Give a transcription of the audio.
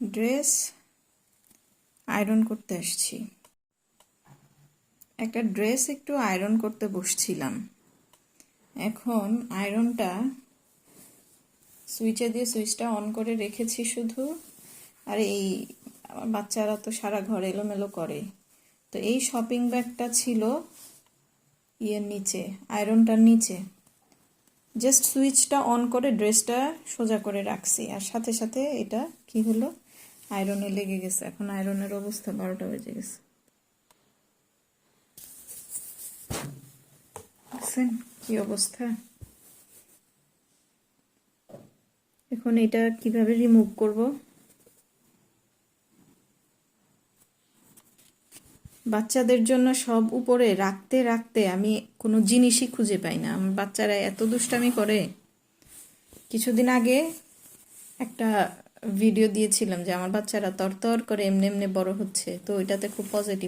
Dress iron করতে আসছি। একটা ড্রেস একটু আয়রন করতে বসছিলাম। এখন আয়রনটা সুইচটা অন করে রেখেছি শুধু। আর এই আমার বাচ্চারা তো সারা ঘর এলোমেলো করে, তো এই শপিং ব্যাগটা ছিল ইয়ের নিচে, আয়রনটার নিচে। জাস্ট সুইচটা অন করে ড্রেসটা সোজা করে রাখছি, আর সাথে সাথে এটা কি হলো, আয়রনে লেগে গেছে। এখন আয়রনের অবস্থা 12টা বেজে গেছে। দেখছেন কি অবস্থা? এখন এটা কিভাবে রিমুভ করব? বাচ্চাদের জন্য সব উপরে রাখতে রাখতে আমি কোনো জিনিসই খুঁজে পাই না। আমার বাচ্চারা এত দুষ্টামি করে। কিছুদিন আগে একটা ভিডিও দিয়েছিলাম যে আমার বাচ্চারা তরতর করে এমনি এমনি বড় হচ্ছে, তো ওইটাতে খুব পজিটিভ